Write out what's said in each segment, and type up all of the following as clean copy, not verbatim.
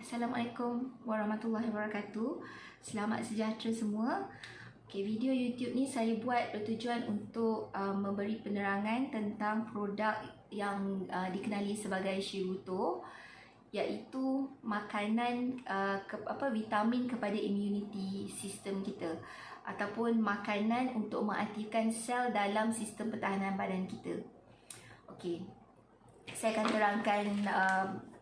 Assalamualaikum warahmatullahi wabarakatuh. Selamat sejahtera semua. Video YouTube ni saya buat bertujuan untuk memberi penerangan tentang produk yang dikenali sebagai Shirutto, iaitu makanan vitamin kepada immunity sistem kita, ataupun makanan untuk mengaktifkan sel dalam sistem pertahanan badan kita. Saya akan terangkan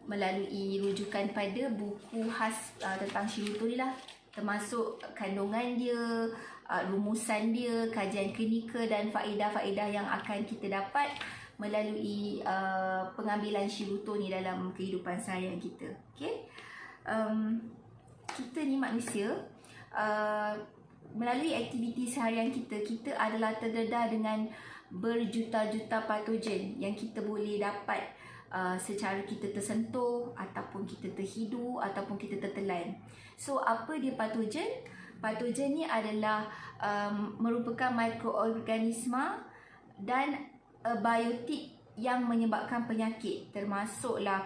melalui rujukan pada buku khas tentang Shirutto ni lah, termasuk kandungan dia, rumusan dia, kajian klinikal dan faedah-faedah yang akan kita dapat melalui pengambilan Shirutto ni dalam kehidupan seharian kita. Kita ni manusia, melalui aktiviti seharian kita adalah terdedah dengan berjuta-juta patogen yang kita boleh dapat secara kita tersentuh, ataupun kita terhidu, ataupun kita tertelan. So, apa dia patogen? Patogen ni adalah merupakan mikroorganisma dan biotik yang menyebabkan penyakit, termasuklah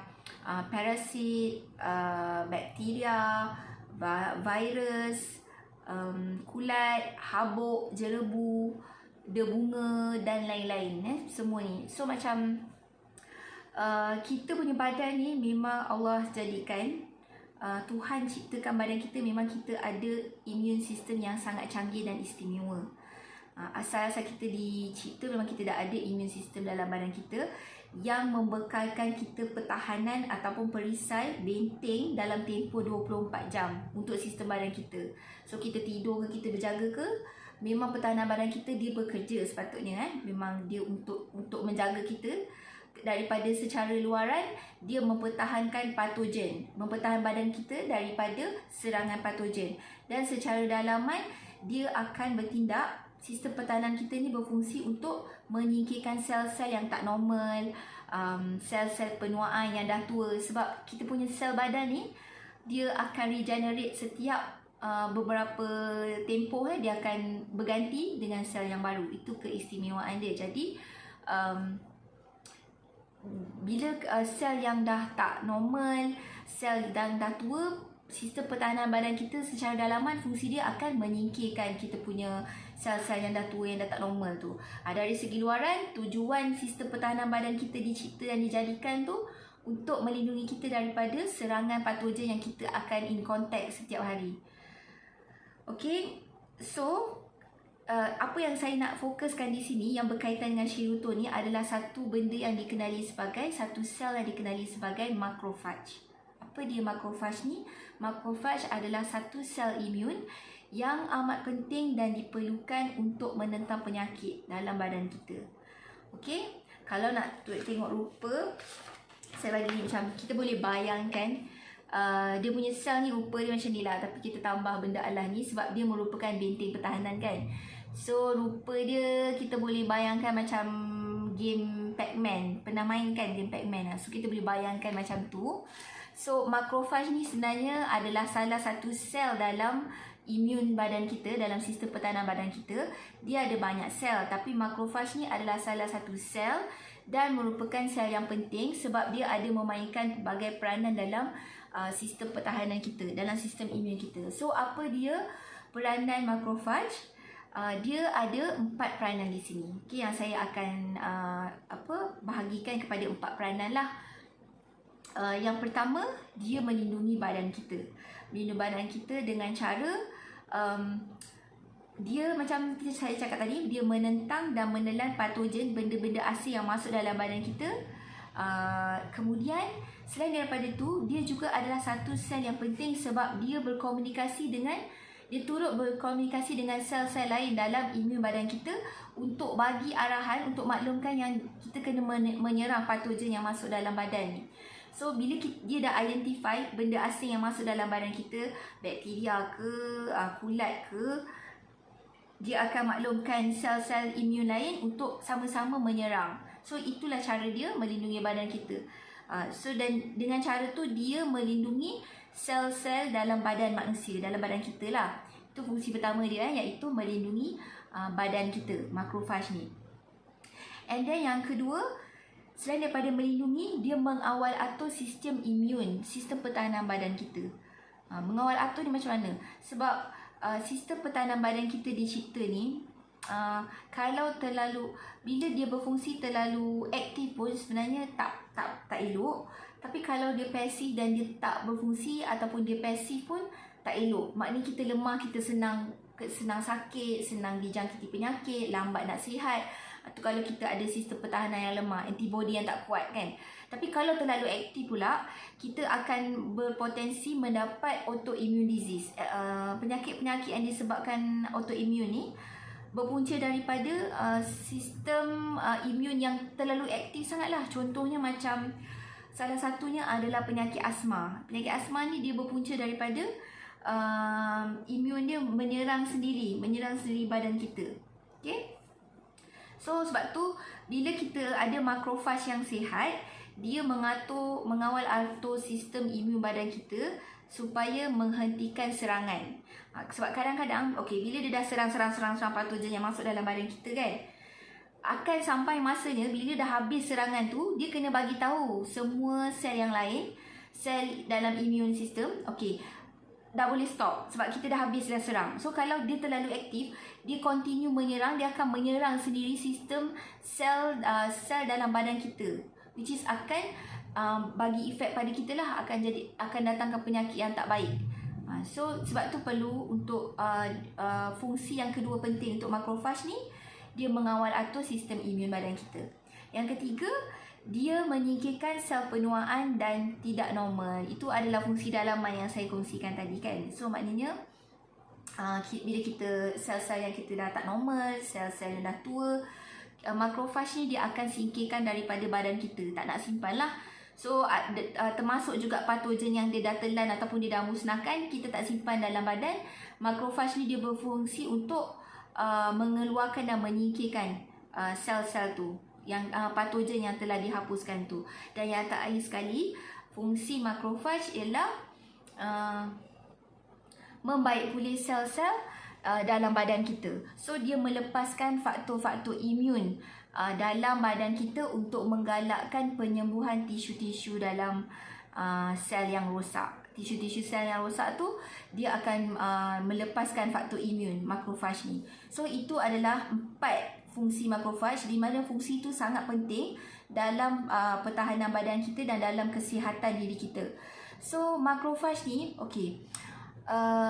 parasit, bakteria, virus, kulat, habuk, jerebu, debunga dan lain-lain. Semua ni. So, macam kita punya badan ni memang Allah jadikan, Tuhan ciptakan badan kita, memang kita ada immune system yang sangat canggih dan istimewa. Asal-asal kita dicipta memang kita dah ada immune system dalam badan kita yang membekalkan kita pertahanan ataupun perisai benteng dalam tempoh 24 jam untuk sistem badan kita. So, kita tidur ke, kita berjaga ke, memang pertahanan badan kita dia bekerja sepatutnya. Memang dia untuk menjaga kita daripada secara luaran, dia mempertahankan patogen, mempertahankan badan kita daripada serangan patogen. Dan secara dalaman, dia akan bertindak, sistem pertahanan kita ni berfungsi untuk menyingkirkan sel-sel yang tak normal, sel-sel penuaan yang dah tua. Sebab kita punya sel badan ni, dia akan regenerate setiap beberapa tempoh, dia akan berganti dengan sel yang baru. Itu keistimewaan dia. Jadi bila sel yang dah tak normal, sel yang dah tua, sistem pertahanan badan kita secara dalaman fungsi dia akan menyingkirkan kita punya sel-sel yang dah tua, yang dah tak normal tu. Dari segi luaran, tujuan sistem pertahanan badan kita dicipta dan dijadikan tu untuk melindungi kita daripada serangan patogen yang kita akan in contact setiap hari. So apa yang saya nak fokuskan di sini yang berkaitan dengan Shirutto ni adalah satu benda yang dikenali sebagai, satu sel yang dikenali sebagai macrophage. Apa dia macrophage ni? Macrophage adalah satu sel imun yang amat penting dan diperlukan untuk menentang penyakit dalam badan kita. Kalau nak tengok rupa, saya bagi macam, kita boleh bayangkan dia punya sel ni rupa dia macam ni lah, tapi kita tambah benda Allah ni sebab dia merupakan benteng pertahanan kan. So, rupa dia kita boleh bayangkan macam game Pac-Man. Pernah main kan game Pac-Man? So, kita boleh bayangkan macam tu. So, macrophage ni sebenarnya adalah salah satu sel dalam imun badan kita, dalam sistem pertahanan badan kita. Dia ada banyak sel, tapi macrophage ni adalah salah satu sel dan merupakan sel yang penting sebab dia ada memainkan pelbagai peranan dalam sistem pertahanan kita, dalam sistem imun kita. So, apa dia peranan macrophage? Dia ada 4 peranan di sini. Yang saya akan bahagikan kepada 4 peranan lah. Yang pertama, dia melindungi badan kita. Melindungi badan kita dengan cara dia macam saya cakap tadi, dia menentang dan menelan patogen, benda-benda asing yang masuk dalam badan kita. Kemudian selain daripada itu, dia juga adalah satu sel yang penting sebab dia turut berkomunikasi dengan sel-sel lain dalam imun badan kita untuk bagi arahan, untuk maklumkan yang kita kena menyerang patogen yang masuk dalam badan ni. So, bila dia dah identify benda asing yang masuk dalam badan kita, bakteria ke, kulat ke, dia akan maklumkan sel-sel imun lain untuk sama-sama menyerang. So, itulah cara dia melindungi badan kita. Dan dengan cara tu dia melindungi sel-sel dalam badan manusia, dalam badan kita lah. Itu fungsi pertama dia, iaitu melindungi badan kita, macrophage ni. And then yang kedua, Selain daripada melindungi, dia mengawal atur sistem imun, sistem pertahanan badan kita. Mengawal atur ni macam mana? Sebab sistem pertahanan badan kita dicipta ni, kalau terlalu, bila dia berfungsi terlalu aktif pun sebenarnya tak elok. Tapi kalau dia pasif dan dia tak berfungsi ataupun dia pasif pun tak elok. Maknanya kita lemah, kita senang sakit, senang dijangkiti penyakit, lambat nak sihat. Atau kalau kita ada sistem pertahanan yang lemah, antibody yang tak kuat kan. Tapi kalau terlalu aktif pula, kita akan berpotensi mendapat autoimmune disease. Penyakit-penyakit yang disebabkan autoimmune ni berpunca daripada sistem imun yang terlalu aktif sangatlah. Contohnya macam salah satunya adalah penyakit asma. Penyakit asma ni dia berpunca daripada imun dia menyerang sendiri badan kita. Okay? So sebab tu bila kita ada makrofaj yang sihat, dia mengawal atur sistem imun badan kita supaya menghentikan serangan. Sebab kadang-kadang bila dia dah serang patogen yang masuk dalam badan kita kan, akan sampai masanya bila dah habis serangan tu, dia kena bagi tahu semua sel yang lain, sel dalam immune system, dah boleh stop sebab kita dah habis dah serang. So kalau dia terlalu aktif, dia continue menyerang, dia akan menyerang sendiri sistem sel dalam badan kita, which is akan bagi efek pada kita lah, akan datangkan penyakit yang tak baik. So sebab tu perlu untuk fungsi yang kedua penting untuk makrofaj ni, dia mengawal atur sistem imun badan kita. Yang ketiga, dia menyingkirkan sel penuaan dan tidak normal. Itu adalah fungsi dalaman yang saya kongsikan tadi kan. So maknanya bila kita sel-sel yang kita dah tak normal, sel-sel yang dah tua, makrofaj ni dia akan singkirkan daripada badan kita. Tak nak simpan lah. So termasuk juga patogen yang dia dah telan ataupun dia dah musnahkan, kita tak simpan dalam badan. Makrofaj ni dia berfungsi untuk mengeluarkan dan menyingkirkan sel-sel tu, yang patogen yang telah dihapuskan tu. Dan yang terakhir sekali, fungsi makrofaj ialah membaik pulih sel-sel dalam badan kita. So dia melepaskan faktor-faktor imun dalam badan kita untuk menggalakkan penyembuhan tisu-tisu dalam sel yang rosak. Tisu-tisu sel yang rosak tu dia akan melepaskan faktor imun makrofaj ni. So itu adalah 4 fungsi makrofaj, di mana fungsi itu sangat penting dalam pertahanan badan kita dan dalam kesihatan diri kita. So makrofaj ni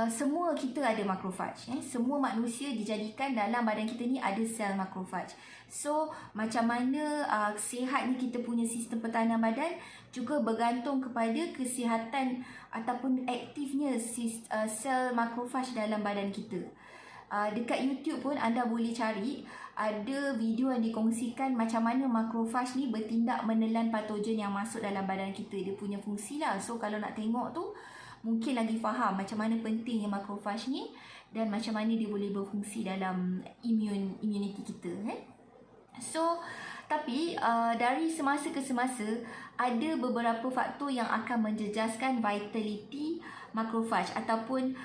semua kita ada makrofaj. Semua manusia dijadikan dalam badan kita ni ada sel makrofaj. So macam mana sihatnya kita punya sistem pertahanan badan juga bergantung kepada kesihatan ataupun aktifnya sel makrofaj dalam badan kita. Dekat YouTube pun anda boleh cari, ada video yang dikongsikan macam mana makrofaj ni bertindak menelan patogen yang masuk dalam badan kita. Dia punya fungsi lah. So kalau nak tengok tu, mungkin lagi faham macam mana pentingnya makrofaj ni dan macam mana dia boleh berfungsi dalam immunity kita. So tapi dari semasa ke semasa ada beberapa faktor yang akan menjejaskan vitality makrofaj ataupun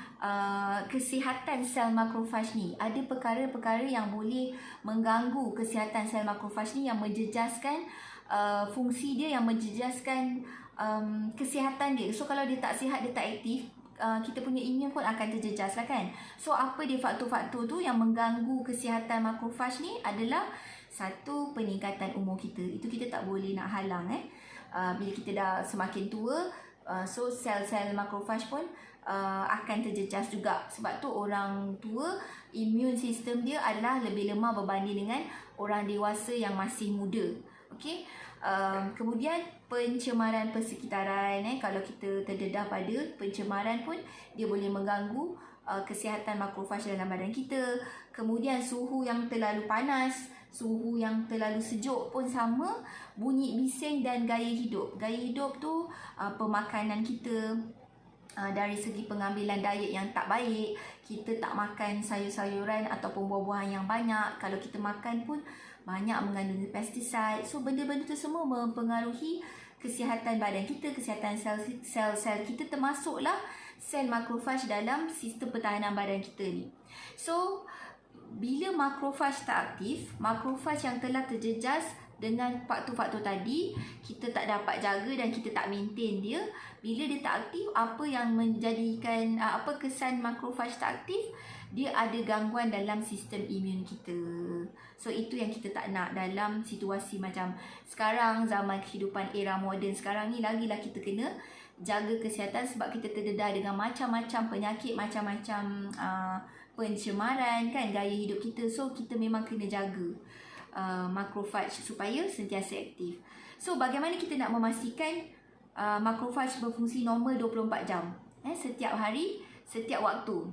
kesihatan sel makrofaj ni. Ada perkara-perkara yang boleh mengganggu kesihatan sel makrofaj ni, yang menjejaskan fungsi dia, yang menjejaskan kesihatan dia. So kalau dia tak sihat, dia tak aktif, kita punya imun pun akan terjejas lah kan. So apa dia faktor-faktor tu yang mengganggu kesihatan makrofaj ni adalah, satu, peningkatan umur kita. Itu kita tak boleh nak halang. Bila kita dah semakin tua, so sel-sel makrofaj pun akan terjejas juga. Sebab tu orang tua, imun sistem dia adalah lebih lemah berbanding dengan orang dewasa yang masih muda. Okay? Kemudian pencemaran persekitaran. Kalau kita terdedah pada pencemaran pun, dia boleh mengganggu kesihatan makrofaj dalam badan kita. Kemudian suhu yang terlalu panas, suhu yang terlalu sejuk pun sama. Bunyi bising dan gaya hidup. Gaya hidup tu pemakanan kita, dari segi pengambilan diet yang tak baik, kita tak makan sayur-sayuran ataupun buah-buahan yang banyak. Kalau kita makan pun banyak mengandungi pestiside. So benda-benda tu semua mempengaruhi kesihatan badan kita, kesihatan sel-sel kita, termasuklah sel makrofaj dalam sistem pertahanan badan kita ni. So bila makrofaj tak aktif, makrofaj yang telah terjejas dengan faktor-faktor tadi, kita tak dapat jaga dan kita tak maintain dia. Bila dia tak aktif, apa yang menjadikan apa kesan makrofaj tak aktif? Dia ada gangguan dalam sistem imun kita. So itu yang kita tak nak dalam situasi macam sekarang, zaman kehidupan era moden sekarang ni. Lagilah kita kena jaga kesihatan sebab kita terdedah dengan macam-macam penyakit, macam-macam pencemaran kan gaya hidup kita. So kita memang kena jaga makrofaj supaya sentiasa aktif. So bagaimana kita nak memastikan makrofaj berfungsi normal 24 jam setiap hari, setiap waktu?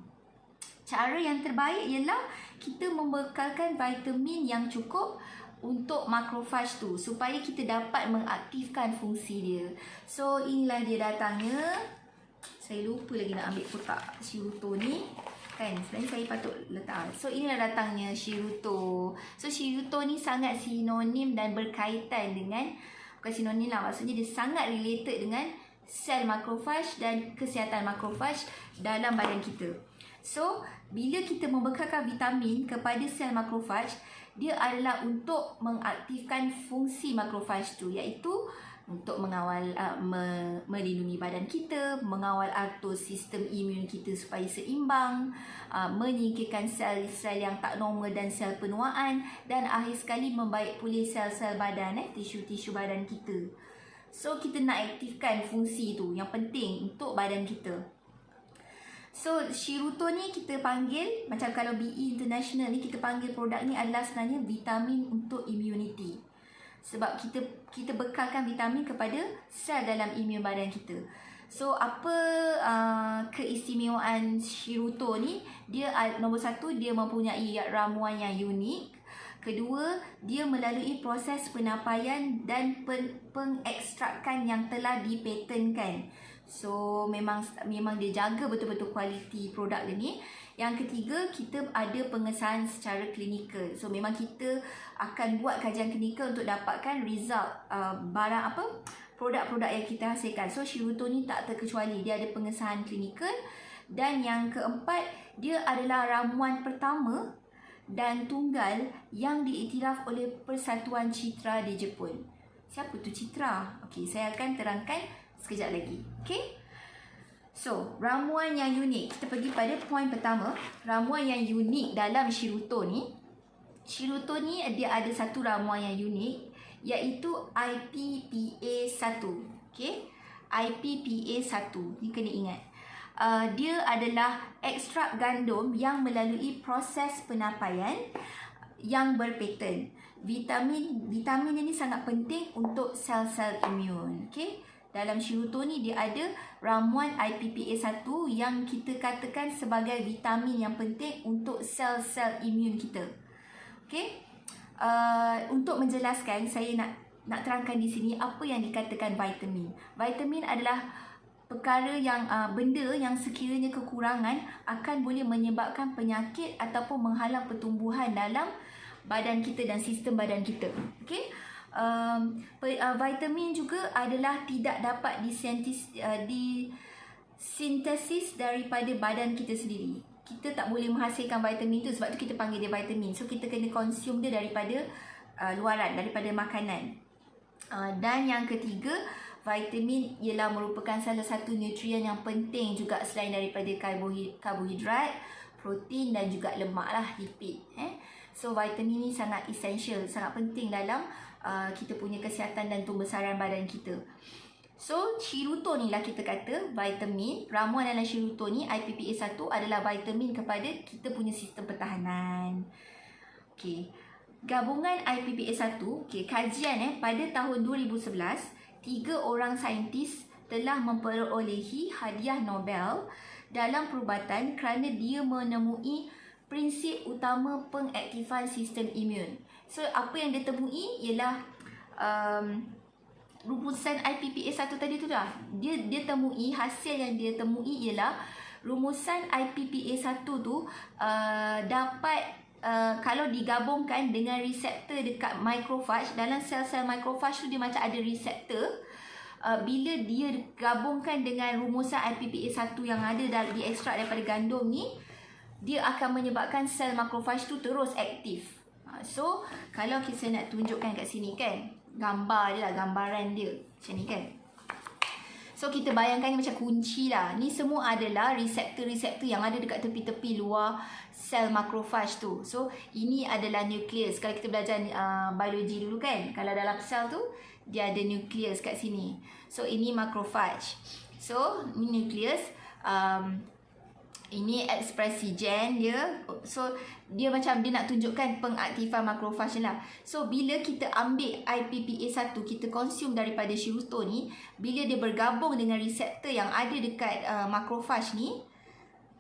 Cara yang terbaik ialah kita membekalkan vitamin yang cukup untuk makrofaj tu supaya kita dapat mengaktifkan fungsi dia. So inilah dia datangnya. Saya lupa lagi nak ambil kotak Shirutto ni kan, sebenarnya saya patut letak. So inilah datangnya Shirutto. So Shirutto ni sangat sinonim dan berkaitan dengan, bukan sinonim lah, maksudnya dia sangat related dengan sel makrofaj dan kesihatan makrofaj dalam badan kita. So bila kita membekalkan vitamin kepada sel makrofaj, dia adalah untuk mengaktifkan fungsi makrofaj tu, iaitu untuk mengawal melindungi badan kita, mengawal atur sistem imun kita supaya seimbang, menyingkirkan sel-sel yang tak normal dan sel penuaan, dan akhir sekali membaik pulih sel-sel badan, tisu-tisu badan kita. So kita nak aktifkan fungsi tu yang penting untuk badan kita. So Shirutto ni kita panggil, macam kalau BE International ni kita panggil produk ni adalah sebenarnya vitamin untuk immunity. Sebab kita bekalkan vitamin kepada sel dalam imun badan kita. So apa keistimewaan Shirutto ni? Dia nombor satu, dia mempunyai ramuan yang unik. Kedua, dia melalui proses penapaian dan pengekstrakan yang telah dipatenkan. So memang dia jaga betul-betul kualiti produk dia ni. Yang ketiga, kita ada pengesahan secara klinikal. So memang kita akan buat kajian klinikal untuk dapatkan result produk-produk yang kita hasilkan. So Shirutto ni tak terkecuali, dia ada pengesahan klinikal. Dan yang keempat, dia adalah ramuan pertama dan tunggal yang diiktiraf oleh Persatuan Citra di Jepun. Siapa tu Citra? Okey, saya akan terangkan sekejap lagi. Okey. So, ramuan yang unik. Kita pergi pada poin pertama. Ramuan yang unik dalam Shirutto ni. Shirutto ni dia ada satu ramuan yang unik, iaitu IPPA1. Okey. IPPA1 ni kena ingat. Dia adalah ekstrak gandum yang melalui proses penapaian yang berpaten. Vitamin ini sangat penting untuk sel-sel imun. Okey. Dalam Shirutto ni dia ada ramuan IPPA1 yang kita katakan sebagai vitamin yang penting untuk sel-sel imun kita. Okey. Untuk menjelaskan, saya nak terangkan di sini apa yang dikatakan vitamin. Vitamin adalah perkara yang benda yang sekiranya kekurangan akan boleh menyebabkan penyakit ataupun menghalang pertumbuhan dalam badan kita dan sistem badan kita. Okey. Vitamin juga adalah tidak dapat disintesis daripada badan kita sendiri. Kita tak boleh menghasilkan vitamin tu, sebab tu kita panggil dia vitamin. So kita kena consume dia daripada luaran, daripada makanan. Dan yang ketiga, vitamin ialah merupakan salah satu nutrien yang penting juga selain daripada karbohidrat, protein dan juga lemak lah, lipid. So vitamin ni sangat essential, sangat penting dalam kita punya kesihatan dan pembesaran badan kita. So Shirutto ni lah kita kata vitamin. Ramuan dalam Shirutto ni IPPA1 adalah vitamin kepada kita punya sistem pertahanan. Okey. Gabungan IPPA1, kajian pada tahun 2011, 3 orang saintis telah memperolehi hadiah Nobel dalam perubatan kerana dia menemui prinsip utama pengaktifan sistem imun. So apa yang dia temui ialah rumusan IPPA1 tadi tu dah. Dia temui, hasil yang dia temui ialah rumusan IPPA1 tu dapat kalau digabungkan dengan reseptor dekat makrofaj. Dalam sel-sel makrofaj tu dia macam ada reseptor. Bila dia gabungkan dengan rumusan IPPA1 yang ada diekstrak daripada gandum ni, dia akan menyebabkan sel makrofaj tu terus aktif. So kalau kita nak tunjukkan kat sini kan, gambar dia lah, gambaran dia macam ni kan. So kita bayangkan macam kunci lah. Ni semua adalah reseptor-reseptor yang ada dekat tepi-tepi luar sel makrofaj tu. So ini adalah nukleus. Kalau kita belajar biologi dulu kan, kalau dalam sel tu dia ada nukleus kat sini. So ini makrofaj. So ini nukleus. Ini ekspresi gen dia. So dia macam dia nak tunjukkan pengaktifan makrofaj lah. So bila kita ambil IPPA1, kita konsum daripada Shirutto ni, bila dia bergabung dengan reseptor yang ada dekat makrofaj ni,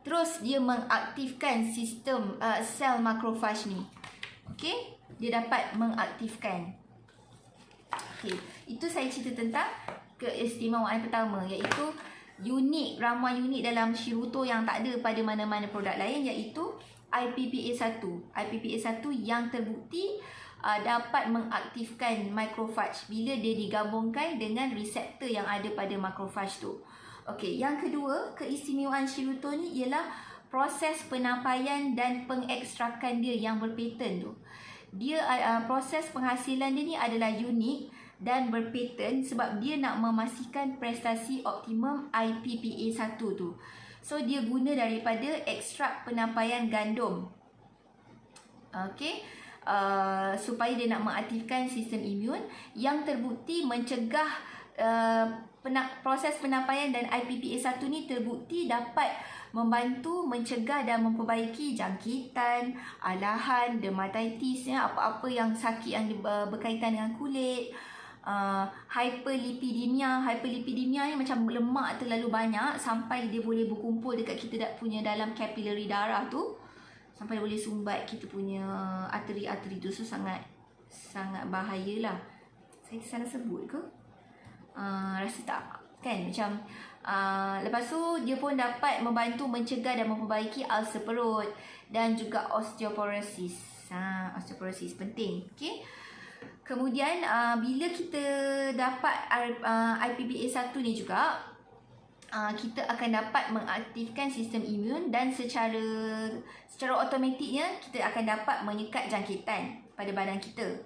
terus dia mengaktifkan sistem sel makrofaj ni. Okey, dia dapat mengaktifkan. Okey, itu saya cerita tentang keistimewaan pertama, iaitu ramuan unik dalam Shirutto yang tak ada pada mana-mana produk lain, iaitu IPPA1. IPPA1 yang terbukti dapat mengaktifkan makrofaj bila dia digabungkan dengan reseptor yang ada pada makrofaj tu. Okey, yang kedua, keistimewaan Shirutto ni ialah proses penampaian dan pengekstrakan dia yang berpaten tu. Dia proses penghasilan dia ni adalah unik dan berpaten sebab dia nak memastikan prestasi optimum IPPA1 tu. So dia guna daripada ekstrak penampaian gandum. Okey, supaya dia nak mengaktifkan sistem imun yang terbukti mencegah proses penampaian, dan IPPA1 ni terbukti dapat membantu mencegah dan memperbaiki jangkitan, alahan, dermatitis, apa-apa yang sakit yang berkaitan dengan kulit. Hyperlipidemia ni macam lemak terlalu banyak sampai dia boleh berkumpul dekat kita punya dalam kapilari darah tu, sampai dia boleh sumbat kita punya arteri-arteri tu. So sangat bahayalah. Saya tersalah sebut ke? Rasa tak kan, macam lepas tu dia pun dapat membantu mencegah dan memperbaiki ulcer perut dan juga osteoporosis. Osteoporosis penting. Okey. Kemudian bila kita dapat IPPA1 ni juga, kita akan dapat mengaktifkan sistem imun, dan secara automatiknya kita akan dapat menyekat jangkitan pada badan kita.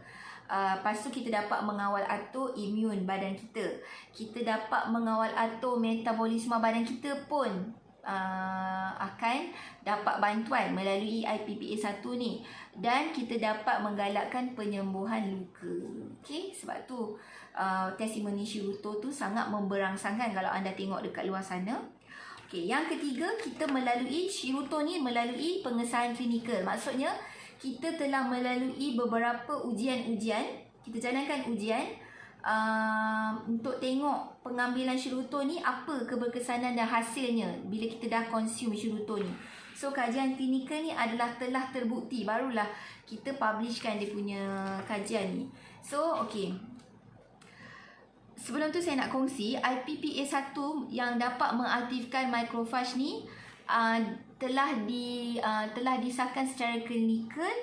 Lepas tu kita dapat mengawal autoimun badan kita. Kita dapat mengawal metabolisme badan kita pun akan dapat bantuan melalui IPPA1 ni, dan kita dapat menggalakkan penyembuhan luka. Okey, sebab tu testimoni Shirutto tu sangat memberangsangkan kalau anda tengok dekat luar sana. Okey, yang ketiga, kita melalui Shirutto ni melalui pengesahan klinikal. Maksudnya kita telah melalui beberapa ujian-ujian. Kita jalankan ujian untuk tengok pengambilan Shirutto ni apa keberkesanan dan hasilnya bila kita dah konsum Shirutto ni. So kajian klinikal ni adalah telah terbukti, barulah kita publishkan dia punya kajian ni. So okey, sebelum tu saya nak kongsi IPPA1 yang dapat mengaktifkan makrofaj ni telah disahkan secara klinikal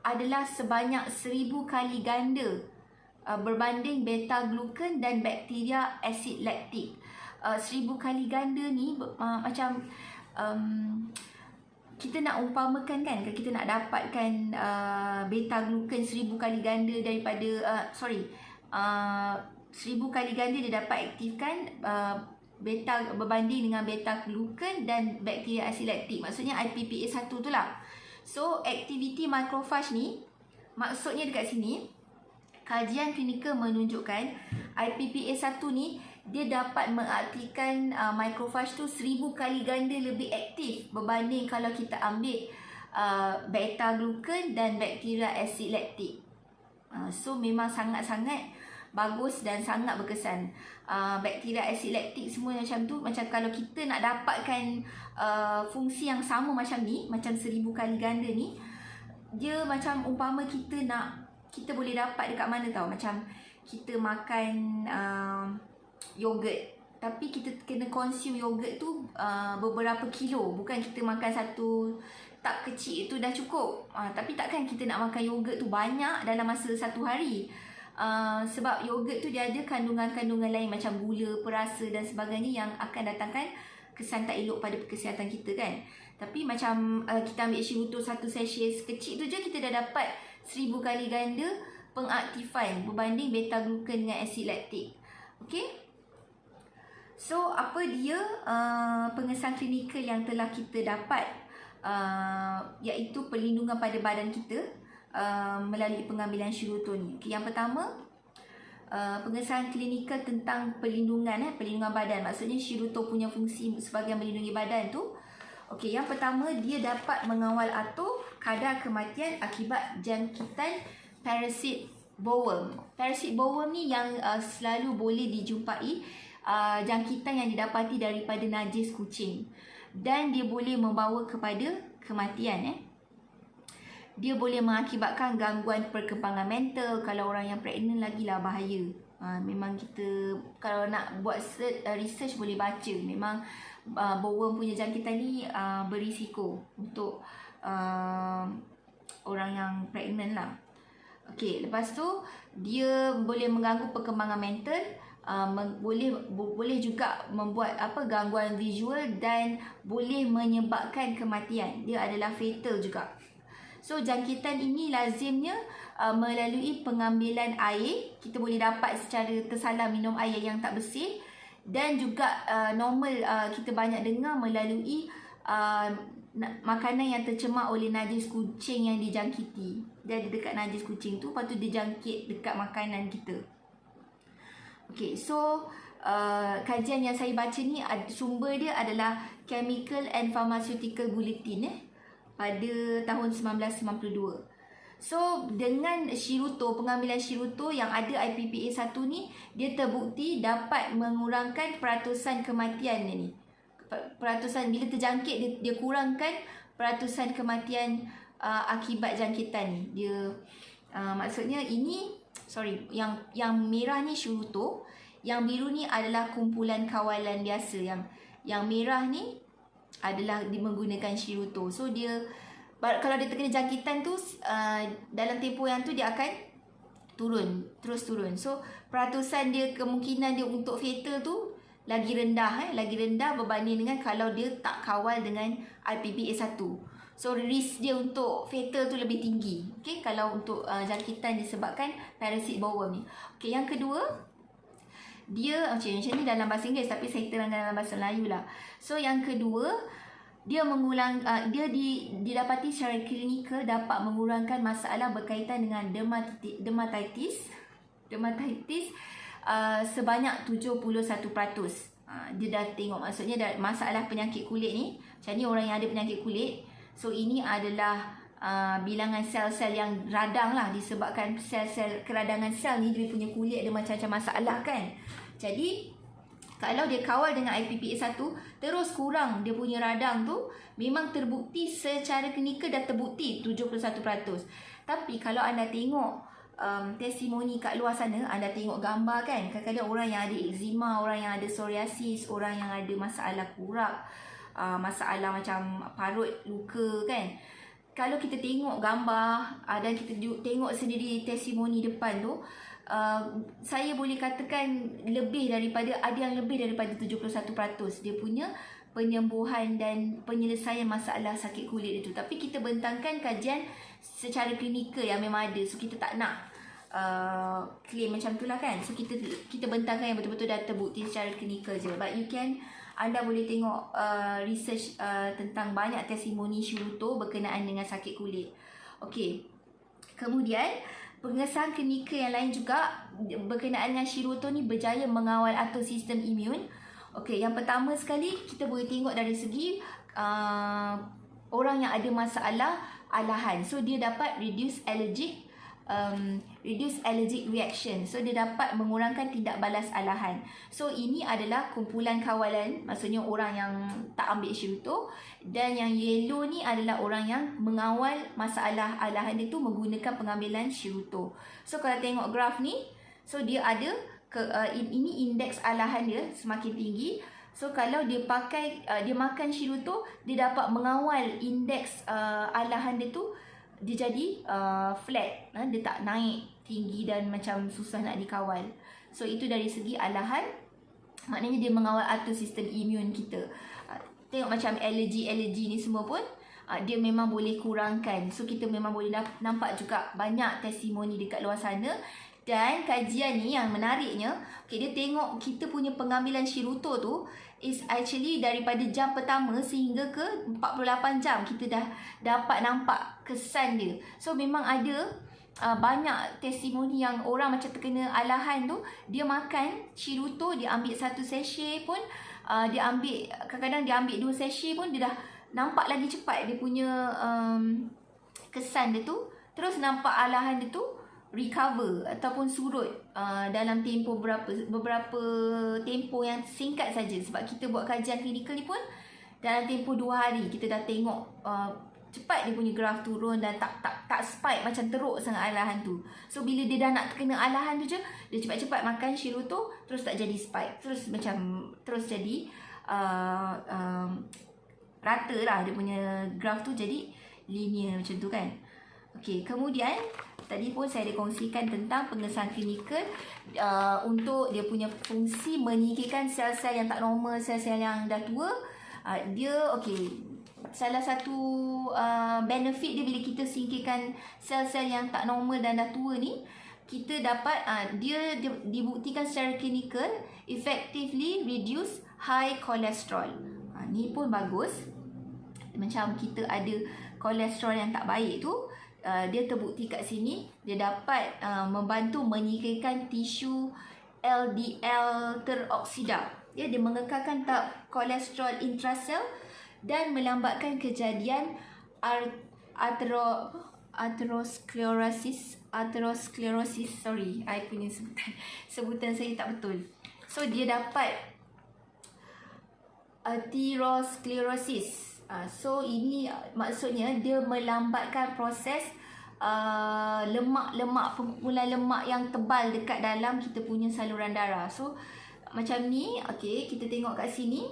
adalah sebanyak 1000 kali ganda berbanding beta glucan dan bakteria asid laktik. 1000 kali ganda ni macam kita nak umpamakan kan, kita nak dapatkan beta glucan 1000 kali ganda daripada 1000 kali ganda dia dapat aktifkan beta berbanding dengan beta glucan dan bakteria asid laktik. Maksudnya IPPA1 tu lah. So aktiviti makrofaj ni, maksudnya dekat sini kajian klinikal menunjukkan IPPA1 ni dia dapat mengaktifkan makrofaj tu 1000 kali ganda lebih aktif berbanding kalau kita ambil beta glucan dan bakteria asid laktik. So memang sangat-sangat bagus dan sangat berkesan. Bakteria asid laktik semua macam tu, macam kalau kita nak dapatkan fungsi yang sama macam ni, macam 1000 kali ganda ni, dia macam umpama kita boleh dapat dekat mana tau, macam kita makan yogurt, tapi kita kena konsum yogurt tu beberapa kilo, bukan kita makan satu tub kecil tu dah cukup. Tapi takkan kita nak makan yogurt tu banyak dalam masa satu hari. Sebab yogurt tu dia ada kandungan-kandungan lain macam gula, perasa dan sebagainya yang akan datangkan kesan tak elok pada kesihatan kita kan. Tapi macam kita ambil Shirutol 1 sachet kecil tu je, kita dah dapat 1000 kali ganda pengaktifan berbanding beta-glucan dengan asid laktik. Okay. So apa dia pengesan klinikal yang telah kita dapat, iaitu perlindungan pada badan kita melalui pengambilan Shirutol ni. Okay, yang pertama, pengesahan klinikal tentang perlindungan badan. Maksudnya Shirutol punya fungsi sebagai melindungi badan tu. Okey, yang pertama, dia dapat mengawal atur kadar kematian akibat jangkitan parasit bollworm. Parasit bollworm ni yang selalu boleh dijumpai jangkitan yang didapati daripada najis kucing, dan dia boleh membawa kepada kematian. Dia boleh mengakibatkan gangguan perkembangan mental. Kalau orang yang pregnant lagilah bahaya. Memang kita kalau nak buat research boleh baca. Memang bollworm punya jangkitan ni berisiko untuk orang yang pregnant lah. Okey, lepas tu dia boleh mengganggu perkembangan mental, boleh juga membuat gangguan visual dan boleh menyebabkan kematian. Dia adalah fatal juga. So jangkitan ini lazimnya melalui pengambilan air. Kita boleh dapat secara tersalah minum air yang tak bersih, dan juga normal kita banyak dengar melalui makanan yang tercemar oleh najis kucing yang dijangkiti. Jadi dekat najis kucing tu, lepas tu dia jangkit dekat makanan kita. Okay, so kajian yang saya baca ni, sumber dia adalah Chemical and Pharmaceutical Bulletin pada tahun 1992. So dengan Shirutol, pengambilan Shirutol yang ada IPPA 1 ni, dia terbukti dapat mengurangkan peratusan kematian ni. Peratusan bila terjangkit, dia kurangkan peratusan kematian akibat jangkitan ni. Dia maksudnya ini, yang merah ni Shirutol, yang biru ni adalah kumpulan kawalan biasa. Yang merah ni adalah menggunakan Shirutol. So dia, kalau dia terkena jangkitan tu, dalam tempoh yang tu dia akan terus turun. So peratusan dia, kemungkinan dia untuk fatal tu lagi rendah berbanding dengan kalau dia tak kawal dengan IPPA 1. So risk dia untuk fatal tu lebih tinggi. Okay, kalau untuk jangkitan disebabkan parasit bollworm ni. Okay, yang kedua, dia macam ni dalam bahasa Inggeris, tapi saya terangkan dalam bahasa Melayu lah. So yang kedua, dia didapati secara klinikal dapat mengurangkan masalah berkaitan dengan dermatitis sebanyak 71%. Dia dah tengok, maksudnya masalah penyakit kulit ni, macam ni orang yang ada penyakit kulit. So ini adalah bilangan sel-sel yang radang lah, disebabkan sel-sel keradangan sel ni, dia punya kulit ada macam-macam masalah kan. Jadi kalau dia kawal dengan IPPA 1, terus kurang dia punya radang tu, memang terbukti secara klinikal, dah terbukti 71%. Tapi kalau anda tengok testimoni kat luar sana, anda tengok gambar kan, kadang-kadang orang yang ada eczema, orang yang ada psoriasis, orang yang ada masalah kurak, masalah macam parut, luka kan. Kalau kita tengok gambar dan kita tengok sendiri testimoni depan tu, saya boleh katakan ada yang lebih daripada 71% dia punya penyembuhan dan penyelesaian masalah sakit kulit itu. Tapi kita bentangkan kajian secara klinikal yang memang ada. So kita tak nak claim macam tu lah kan. So kita bentangkan yang betul-betul dah terbukti secara klinikal je. But anda boleh tengok research tentang banyak testimoni Shirutol berkenaan dengan sakit kulit. Okey. Kemudian pengesahan klinikal yang lain juga berkenaan dengan Shirutol ni berjaya mengawal atur sistem imun. Okey, yang pertama sekali kita boleh tengok dari segi orang yang ada masalah alahan. So dia dapat reduce allergic reaction. So dia dapat mengurangkan tindak balas alahan. So ini adalah kumpulan kawalan, maksudnya orang yang tak ambil Shirutol, dan yang yellow ni adalah orang yang mengawal masalah alahan itu menggunakan pengambilan Shirutol. So kalau tengok graf ni, so dia ada ini indeks alahan dia semakin tinggi. So kalau dia makan Shirutol, dia dapat mengawal indeks alahan dia tu, dia jadi flat, dia tak naik tinggi dan macam susah nak dikawal. So itu dari segi alahan. Maknanya dia mengawal atur sistem imun kita. Tengok macam alergi ni semua pun dia memang boleh kurangkan. So kita memang boleh nampak juga banyak testimoni dekat luar sana. Dan kajian ni yang menariknya, dia tengok kita punya pengambilan Shirutol tu is actually daripada jam pertama sehingga ke 48 jam kita dah dapat nampak kesan dia. So memang ada banyak testimoni yang orang macam terkena alahan tu, dia makan Shirutol, dia ambil 1 sachet pun, dia ambil, kadang-kadang dia ambil 2 sachet pun, dia dah nampak lagi cepat dia punya kesan dia tu. Terus nampak alahan dia tu recover ataupun surut dalam tempoh beberapa tempoh yang singkat saja. Sebab kita buat kajian klinikal ni pun dalam tempoh 2 hari kita dah tengok cepat dia punya graf turun dan tak spike macam teruk sangat alahan tu. So bila dia dah nak terkena alahan tu je, dia cepat-cepat makan Shirutol, terus tak jadi spike, terus macam terus jadi rata lah dia punya graf tu, jadi linear macam tu kan. Okey, kemudian tadi pun saya ada kongsikan tentang pengesahan klinikal untuk dia punya fungsi menyingkirkan sel-sel yang tak normal, sel-sel yang dah tua. Dia salah satu benefit dia bila kita singkirkan sel-sel yang tak normal dan dah tua ni, kita dapat dia dibuktikan secara klinikal effectively reduce high cholesterol. Ni pun bagus. Macam kita ada kolesterol yang tak baik tu, dia terbukti kat sini dia dapat membantu menyingkirkan tisu LDL teroksida. Dia mengekalkan tahap kolesterol intrasel dan melambatkan kejadian atherosclerosis. Sorry, I punya sebutan saya tak betul. So dia dapat atherosclerosis. So ini maksudnya dia melambatkan proses lemak-lemak, pengumpulan lemak yang tebal dekat dalam kita punya saluran darah. So macam ni, kita tengok kat sini.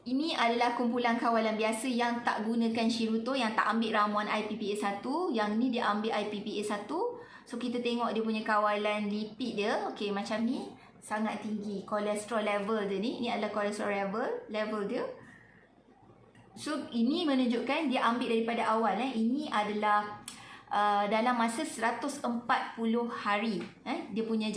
Ini adalah kumpulan kawalan biasa yang tak gunakan Shirutol, yang tak ambil ramuan IPPA1. Yang ni dia ambil IPPA1. So kita tengok dia punya kawalan lipid dia. Macam ni, sangat tinggi kolesterol level dia ni. Ini adalah kolesterol level dia. So ini menunjukkan dia ambil daripada awal. Ini adalah dalam masa 140 hari. Dia punya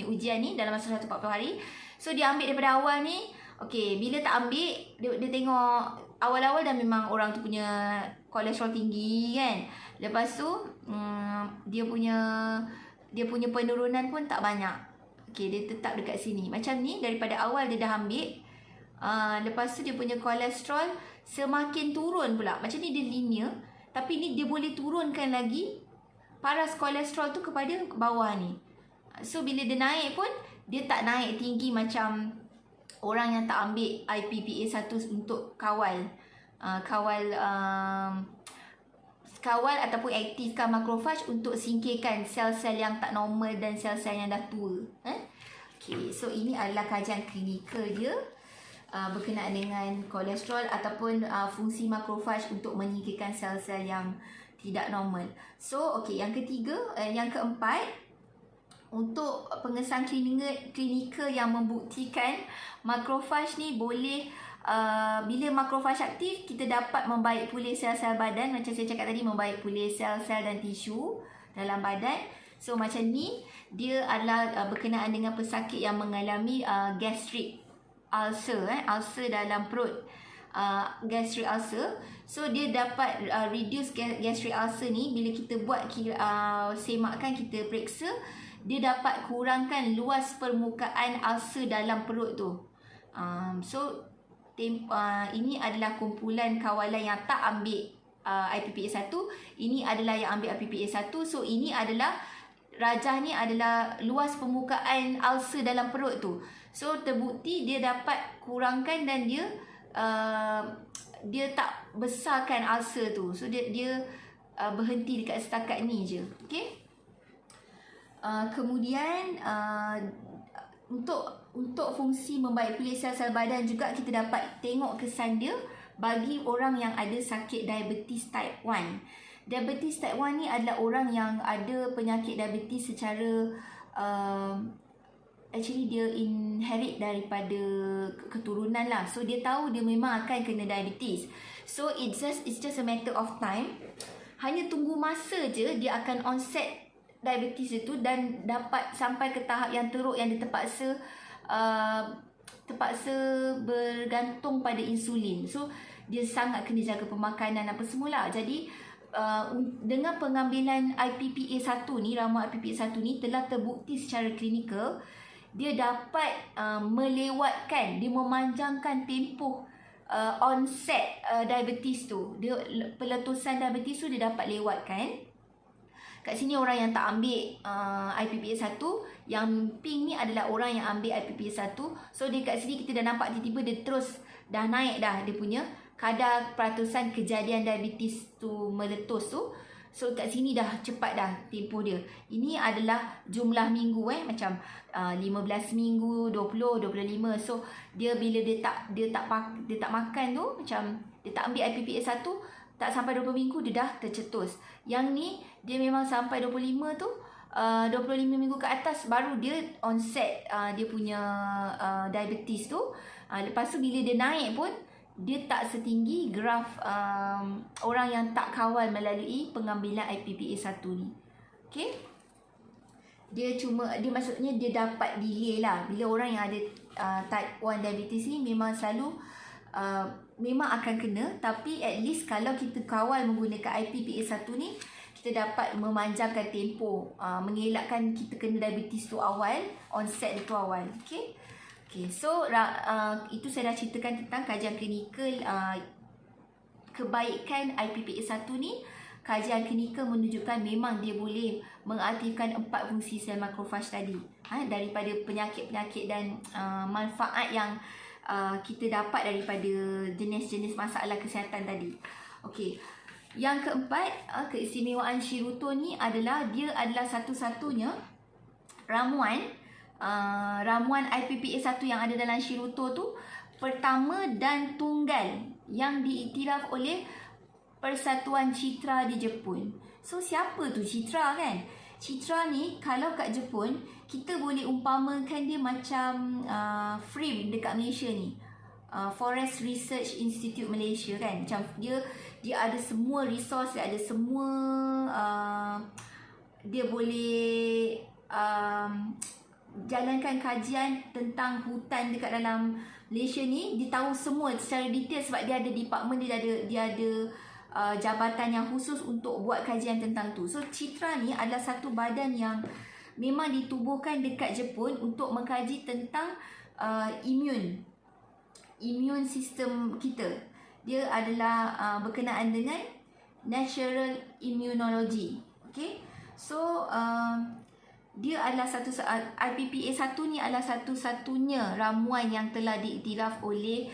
ujian ni dalam masa 140 hari. So dia ambil daripada awal ni. Bila tak ambil, dia tengok awal-awal dah memang orang tu punya kolesterol tinggi kan. Lepas tu dia punya penurunan pun tak banyak. Dia tetap dekat sini. Macam ni, daripada awal dia dah ambil. Lepas tu dia punya kolesterol semakin turun pula. Macam ni dia linear. Tapi ni dia boleh turunkan lagi paras kolesterol tu kepada bawah ni. So bila dia naik pun, dia tak naik tinggi macam orang yang tak ambil IPPA1 untuk kawal ataupun aktifkan makrofaj untuk singkirkan sel-sel yang tak normal dan sel-sel yang dah tua. So ini adalah kajian klinikal dia berkenaan dengan kolesterol ataupun fungsi makrofaj untuk menyingkirkan sel-sel yang tidak normal. So yang ketiga, yang keempat, untuk pengesahan klinikal yang membuktikan makrofaj ni boleh bila makrofaj aktif, kita dapat membaik pulih sel-sel badan. Macam saya cakap tadi, membaik pulih sel-sel dan tisu dalam badan. So macam ni, dia adalah berkenaan dengan pesakit yang mengalami gastric ulcer, ulcer dalam perut, gastric ulcer. So dia dapat reduce gastric ulcer ni. Bila kita buat semakkan, kita periksa, dia dapat kurangkan luas permukaan ulcer dalam perut tu. Ini adalah kumpulan kawalan yang tak ambil IPPA1. Ini adalah yang ambil IPPA1. So ini adalah rajah ni adalah luas permukaan ulcer dalam perut tu. So terbukti dia dapat kurangkan dan dia tak besarkan ulcer tu. So dia berhenti dekat setakat ni je. Kemudian untuk fungsi membaik pulih sel-sel badan juga, kita dapat tengok kesan dia bagi orang yang ada sakit diabetes type 1. Diabetes type 1 ni adalah orang yang ada penyakit diabetes secara actually dia inherit daripada keturunan lah. So dia tahu dia memang akan kena diabetes. So it's just a matter of time. Hanya tunggu masa je dia akan onset diabetes itu dan dapat sampai ke tahap yang teruk yang dia terpaksa bergantung pada insulin. So dia sangat kena jaga pemakanan apa semula. Jadi dengan pengambilan IPPA1 ni, ramuan IPPA1 ni telah terbukti secara klinikal dia dapat melewatkan, dia memanjangkan tempoh onset diabetes tu. Dia peletusan diabetes tu dia dapat lewatkan. Kat sini orang yang tak ambil IPPA1, yang pink ni adalah orang yang ambil IPPA1. So dia kat sini kita dah nampak tiba-tiba dia terus dah naik dah dia punya kadar peratusan kejadian diabetes tu meletus tu. So kat sini dah cepat dah tempoh dia. Ini adalah jumlah minggu macam 15 minggu, 20, 25. So dia bila dia tak makan tu, macam dia tak ambil IPPA1, tak sampai 20 minggu dia dah tercetus. Yang ni dia memang sampai 25 tu, 25 minggu ke atas baru dia onset dia punya diabetes tu. Lepas tu bila dia naik pun dia tak setinggi graf orang yang tak kawal melalui pengambilan IPPA1 ni. Okay? Dia maksudnya dia dapat delay lah. Bila orang yang ada type 1 diabetes ni memang selalu memang akan kena, tapi at least kalau kita kawal menggunakan IPPA1 ni, kita dapat memanjangkan tempoh, mengelakkan kita kena diabetes tu awal, onset itu awal. Okay? Okay, so itu saya dah ceritakan tentang kajian klinikal kebaikan IPPA1 ni. Kajian klinikal menunjukkan memang dia boleh mengaktifkan 4 fungsi sel makrofaj tadi, daripada penyakit-penyakit dan manfaat yang kita dapat daripada jenis-jenis masalah kesihatan tadi. Okey. Yang keempat, keistimewaan Shirutone ni adalah dia adalah satu-satunya ramuan IPPA1 yang ada dalam Shirutone tu pertama dan tunggal yang diiktiraf oleh Persatuan Citra di Jepun. So siapa tu Citra kan? Citra ni kalau kat Jepun kita boleh umpamakan dia macam FRIM dekat Malaysia ni. Forest Research Institute Malaysia kan. Macam dia ada semua resource, dia ada semua dia boleh jalankan kajian tentang hutan dekat dalam Malaysia ni. Dia tahu semua secara detail sebab dia ada department, dia ada jabatan yang khusus untuk buat kajian tentang tu. So Citra ni adalah satu badan yang memang ditubuhkan dekat Jepun untuk mengkaji tentang immune sistem kita. Dia adalah berkenaan dengan natural immunology. Okay, so dia adalah IPPA1 ni adalah satu-satunya ramuan yang telah diiktiraf oleh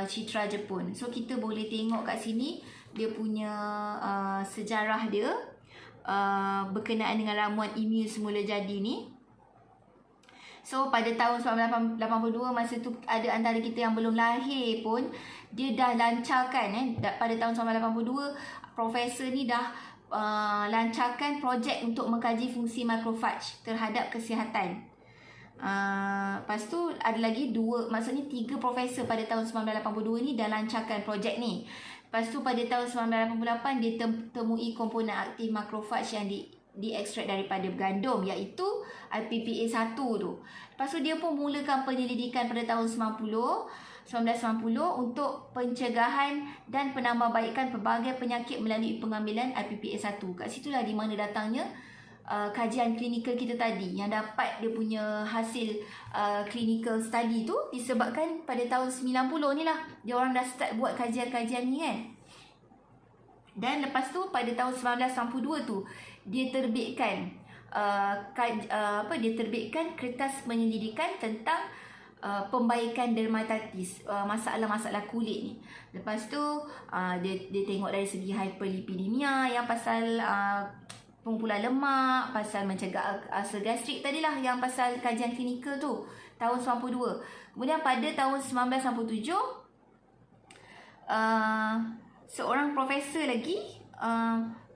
Citra Jepun. So kita boleh tengok kat sini dia punya sejarah dia berkenaan dengan ramuan immune semula jadi ni. So pada tahun 1982, masa tu ada antara kita yang belum lahir pun dia dah lancarkan pada tahun 1982 profesor ni dah lancarkan projek untuk mengkaji fungsi makrofaj terhadap kesihatan. Lepas tu ada lagi 3 profesor pada tahun 1982 ni dah lancarkan projek ni. Lepas tu pada tahun 1988 dia temui komponen aktif makrofaj yang diekstrak daripada gandum, iaitu IPPA1 tu. Lepas tu dia pun mulakan penyelidikan pada tahun 1990 untuk pencegahan dan penambahbaikan pelbagai penyakit melalui pengambilan IPPA1. Kat situlah di mana datangnya kajian klinikal kita tadi yang dapat dia punya hasil clinical study tu disebabkan pada tahun 90 ni lah dia orang dah start buat kajian-kajian ni kan. Dan lepas tu pada tahun 1992 tu dia terbitkan dia terbitkan kertas penyelidikan tentang pembaikan dermatitis, masalah-masalah kulit ni. Lepas tu dia tengok dari segi hyperlipidemia, yang pasal pengumpulan lemak, pasal mencegah ulcer gastrik tadilah, yang pasal kajian klinikal tu tahun 92. Kemudian pada tahun 1997 seorang profesor lagi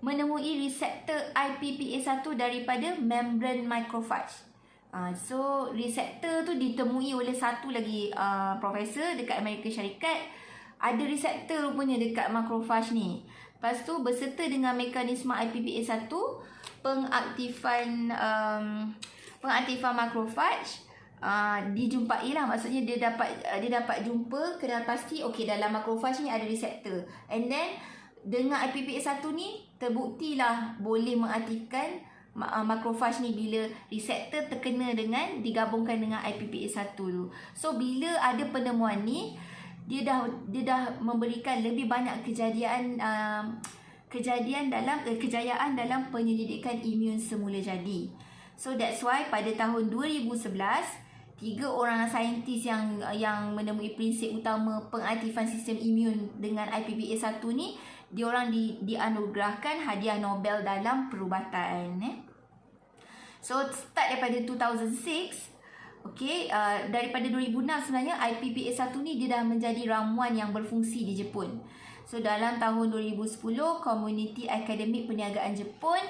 menemui reseptor IPPA1 daripada membran makrofaj. So reseptor tu ditemui oleh satu lagi profesor dekat Amerika Syarikat. Ada reseptor rupanya dekat makrofaj ni. Lepas tu berserta dengan mekanisme IPPA1, pengaktifan makrofaj dijumpai lah. Maksudnya dia dapat jumpa, kena pasti okey dalam makrofaj ni ada reseptor. And then dengan IPPA1 ni terbuktilah boleh mengaktifkan makrofaj ni bila reseptor terkena dengan digabungkan dengan IPPA1 tu. So bila ada penemuan ni, dia dah memberikan lebih banyak kejayaan dalam penyelidikan imun semula jadi. So that's why pada tahun 2011, 3 orang saintis yang menemui prinsip utama pengaktifan sistem imun dengan IPPA1 ni, diorang dianugerahkan hadiah Nobel dalam perubatan. So start daripada 2006. Okey, daripada 2006 sebenarnya IPPA1 ni dia dah menjadi ramuan yang berfungsi di Jepun. So dalam tahun 2010, Komuniti Akademik Perniagaan Jepun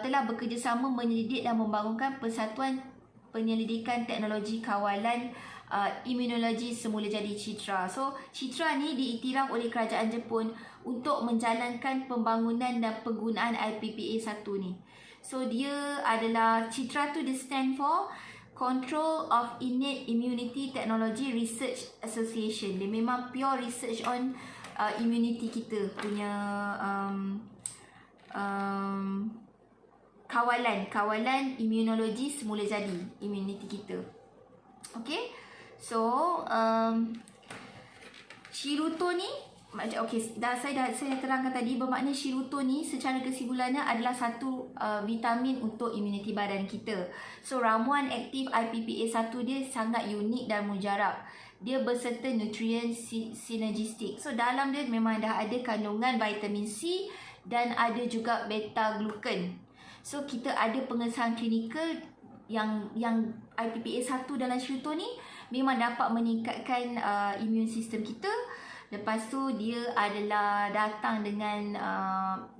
telah bekerjasama menyelidik dan membangunkan Persatuan Penyelidikan Teknologi Kawalan Imunologi Semula Jadi Citra. So Citra ni diiktiraf oleh kerajaan Jepun untuk menjalankan pembangunan dan penggunaan IPPA1 ni. So dia adalah, Citra tu dia stand for Control of Innate Immunity Technology Research Association. Dia memang pure research on immunity kita punya kawalan imunologi semula jadi, immunity kita. Okay, so Shiruto ni, saya dah terangkan tadi bermakna Shiruto ni secara kesimpulannya adalah satu vitamin untuk imuniti badan kita. So ramuan aktif IPPA1 dia sangat unik dan mujarab. Dia berserta nutrien sinergistik. So dalam dia memang dah ada kandungan vitamin C dan ada juga beta glucan. So kita ada pengesahan klinikal yang IPPA1 dalam Shiruto ni memang dapat meningkatkan imun sistem kita. Lepas tu dia adalah datang dengan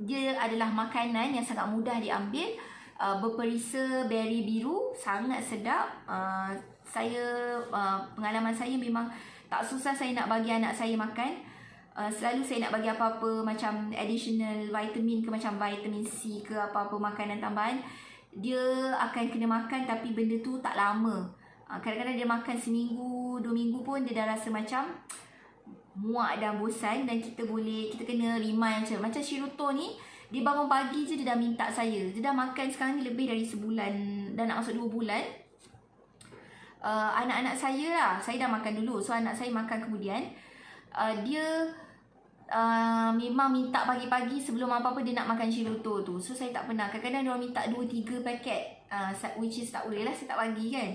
dia adalah makanan yang sangat mudah diambil, berperisa beri biru, sangat sedap. Pengalaman saya memang tak susah saya nak bagi anak saya makan. Selalu saya nak bagi apa-apa macam additional vitamin ke, macam vitamin C ke, apa-apa makanan tambahan, dia akan kena makan tapi benda tu tak lama. Kadang-kadang dia makan seminggu, 2 minggu pun dia dah rasa macam muak dan bosan, dan kita kena remind macam Shiruto ni, dia bangun pagi je dia dah minta saya. Dia dah makan sekarang ni lebih dari sebulan, dah nak masuk 2 bulan. Anak-anak saya lah, saya dah makan dulu, so anak saya makan kemudian. Dia memang minta pagi-pagi sebelum apa-apa dia nak makan Shiruto tu. So saya tak pernah, kadang-kadang dia orang minta 2-3 paket, which is tak boleh lah saya tak bagi kan.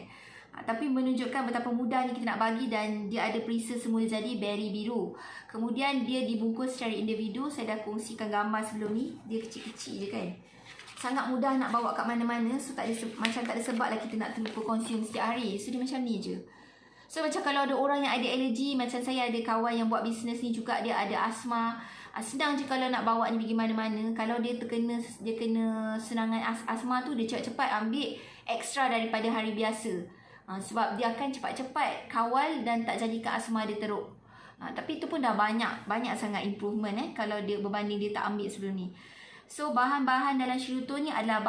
Tapi menunjukkan betapa mudahnya kita nak bagi, dan dia ada perisa semula jadi beri biru. Kemudian dia dibungkus secara individu. Saya dah kongsikan gambar sebelum ni. Dia kecil-kecil je kan. Sangat mudah nak bawa kat mana-mana. So tak ada sebab lah kita nak terlupa konsum setiap hari. So dia macam ni je. So macam kalau ada orang yang ada alergi, macam saya ada kawan yang buat bisnes ni juga, dia ada asma. Senang je kalau nak bawa ni pergi mana-mana. Kalau dia kena serangan asma tu, dia cepat-cepat ambil ekstra daripada hari biasa. Sebab dia akan cepat-cepat kawal dan tak jadikan asma dia teruk. Tapi itu pun dah banyak sangat improvement kalau dia berbanding dia tak ambil sebelum ni. So bahan-bahan dalam Shiruto ni adalah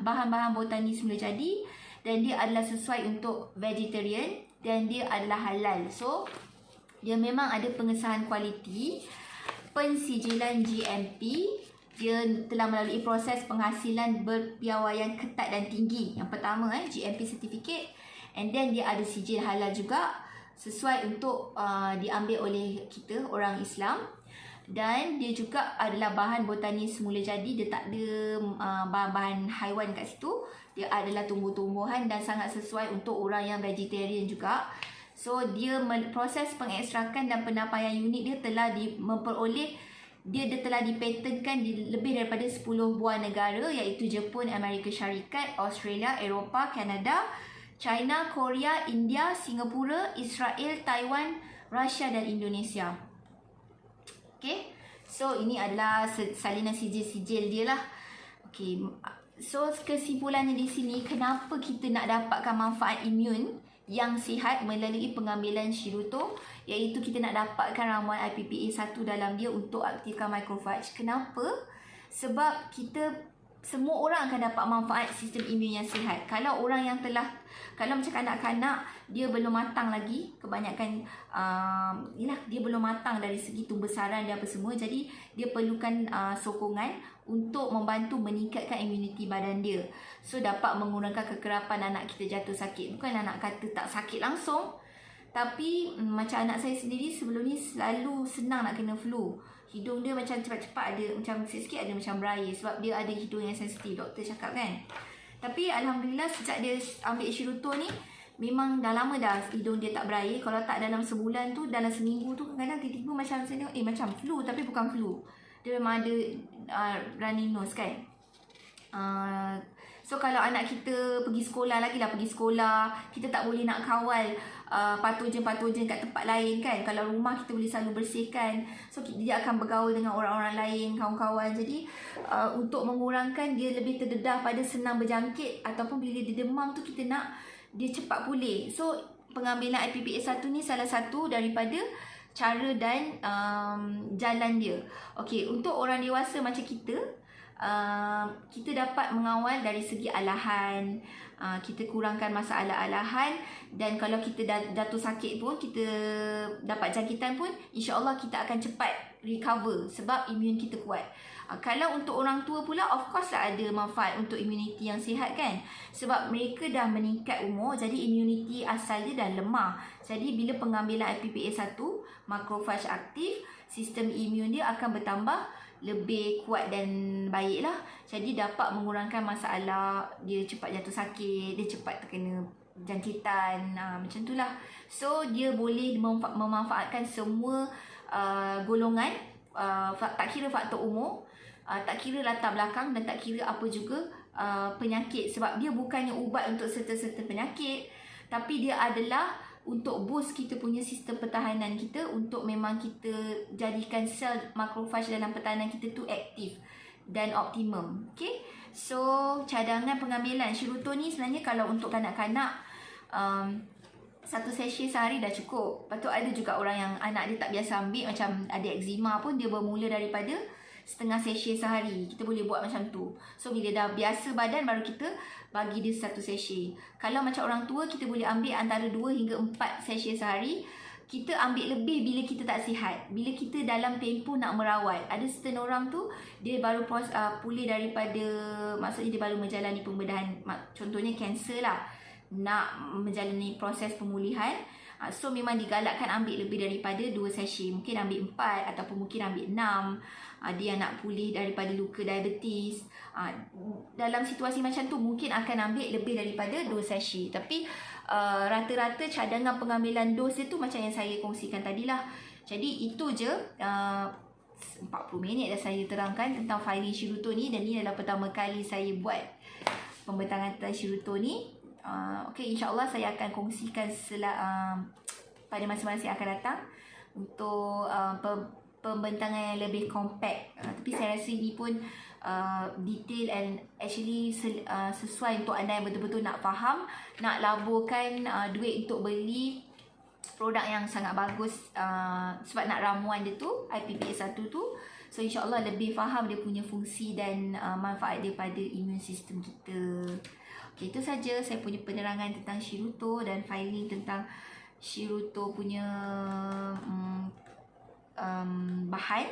bahan-bahan botani semula jadi, dan dia adalah sesuai untuk vegetarian, dan dia adalah halal. So dia memang ada pengesahan kualiti, pensijilan GMP. Dia telah melalui proses penghasilan berpiawaian ketat dan tinggi. Yang pertama GMP certificate. And then dia ada sijil halal juga, sesuai untuk diambil oleh kita orang Islam. Dan dia juga adalah bahan botani semula jadi. Dia tak ada bahan-bahan haiwan kat situ. Dia adalah tumbuh-tumbuhan dan sangat sesuai untuk orang yang vegetarian juga. So dia proses pengekstrakan dan penampaian unit dia telah dia telah dipatenkan di lebih daripada 10 buah negara, iaitu Jepun, Amerika Syarikat, Australia, Eropah, Kanada, China, Korea, India, Singapura, Israel, Taiwan, Rusia dan Indonesia. Okay, so ini adalah salinan sijil-sijil dia lah. Okay, So kesimpulannya di sini, kenapa kita nak dapatkan manfaat imun yang sihat melalui pengambilan Shirutto, iaitu kita nak dapatkan ramuan IPPA 1 dalam dia untuk aktifkan macrophage. Kenapa? Sebab semua orang akan dapat manfaat sistem imun yang sihat. Kalau orang yang kalau macam kanak-kanak, dia belum matang lagi, kebanyakan dia belum matang dari segi tumbesaran dia apa semua, jadi dia perlukan sokongan untuk membantu meningkatkan imuniti badan dia. So dapat mengurangkan kekerapan anak kita jatuh sakit. Bukan anak kata tak sakit langsung, tapi macam anak saya sendiri sebelum ni selalu senang nak kena flu. Hidung dia macam cepat-cepat ada, macam sikit-sikit ada macam berair, sebab dia ada hidung yang sensitif, doktor cakap kan. Tapi Alhamdulillah sejak dia ambil Shirutto ni, memang dah lama dah hidung dia tak berair. Kalau tak dalam sebulan tu, dalam seminggu tu kadang-kadang tiba-tiba macam saya tengok, macam flu tapi bukan flu. Dia memang ada runny nose kan. So kalau anak kita pergi sekolah, kita tak boleh nak kawal patogen-patogen kat tempat lain kan. Kalau rumah kita boleh selalu bersihkan. So dia akan bergaul dengan orang-orang lain, kawan-kawan. Jadi untuk mengurangkan dia lebih terdedah pada senang berjangkit, ataupun bila dia demam tu kita nak dia cepat pulih. So pengambilan IPPA 1 ni salah satu daripada cara dan jalan dia. Okey, untuk orang dewasa macam kita, kita dapat mengawal dari segi alahan, kita kurangkan masalah alahan, dan kalau kita jatuh sakit pun, kita dapat jangkitan pun, insya-Allah kita akan cepat recover sebab imun kita kuat. Kalau untuk orang tua pula, of course lah ada manfaat untuk imuniti yang sihat kan. Sebab mereka dah meningkat umur, jadi imuniti asal dia dah lemah. Jadi bila pengambilan IPPA 1, macrophage aktif, sistem imun dia akan bertambah lebih kuat dan baik lah. Jadi dapat mengurangkan masalah dia cepat jatuh sakit, dia cepat terkena jangkitan, macam tu lah. So dia boleh memanfaatkan semua golongan, tak kira faktor umur, tak kira latar belakang, dan tak kira apa juga penyakit. Sebab dia bukannya ubat untuk serta-serta penyakit, tapi dia adalah untuk boost kita punya sistem pertahanan kita, untuk memang kita jadikan sel macrophage dalam pertahanan kita tu aktif dan optimum. Okay, so cadangan pengambilan Shirutto ni sebenarnya kalau untuk kanak-kanak, 1 sachet sehari dah cukup. Lepas tu ada juga orang yang anak dia tak biasa ambil, macam ada eczema pun, dia bermula daripada setengah sachet sehari. Kita boleh buat macam tu. So bila dah biasa badan, baru kita bagi dia 1 sachet. Kalau macam orang tua, kita boleh ambil antara 2 hingga 4 sachet sehari. Kita ambil lebih bila kita tak sihat, bila kita dalam tempoh nak merawat. Ada certain orang tu, dia baru pulih daripada, maksudnya dia baru menjalani pembedahan, contohnya kanser lah, nak menjalani proses pemulihan. So memang digalakkan ambil lebih daripada 2 sachet. Mungkin ambil 4 ataupun mungkin ambil 6. Dia nak pulih daripada luka diabetes. Dalam situasi macam tu mungkin akan ambil lebih daripada 2 sachet. Tapi rata-rata cadangan pengambilan dos itu macam yang saya kongsikan tadilah. Jadi itu je, 40 minit dah saya terangkan tentang filing Shirutto ni. Dan ni adalah pertama kali saya buat pembentangan tentang Shirutto ni. Okay, insyaAllah saya akan kongsikan pada masa-masa yang akan datang untuk pembentangan yang lebih compact. Tapi saya rasa ini pun detail and actually sesuai untuk anda yang betul-betul nak faham, nak laburkan duit untuk beli produk yang sangat bagus, sebab nak ramuan dia tu, IPPA 1 tu. So insyaAllah lebih faham dia punya fungsi dan manfaat dia pada imun sistem kita. Okay, itu saja saya punya penerangan tentang Shirutto dan filing tentang Shirutto punya bahan.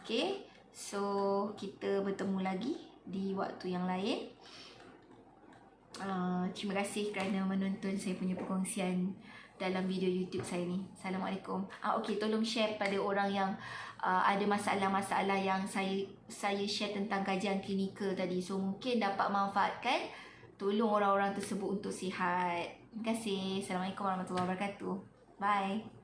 Okay, so kita bertemu lagi di waktu yang lain. Terima kasih kerana menonton saya punya perkongsian dalam video YouTube saya ni. Assalamualaikum. Okay, tolong share pada orang yang ada masalah-masalah yang saya share tentang kajian klinikal tadi. So mungkin dapat manfaatkan, tolong orang-orang tersebut untuk sihat. Terima kasih. Assalamualaikum warahmatullahi wabarakatuh. Bye.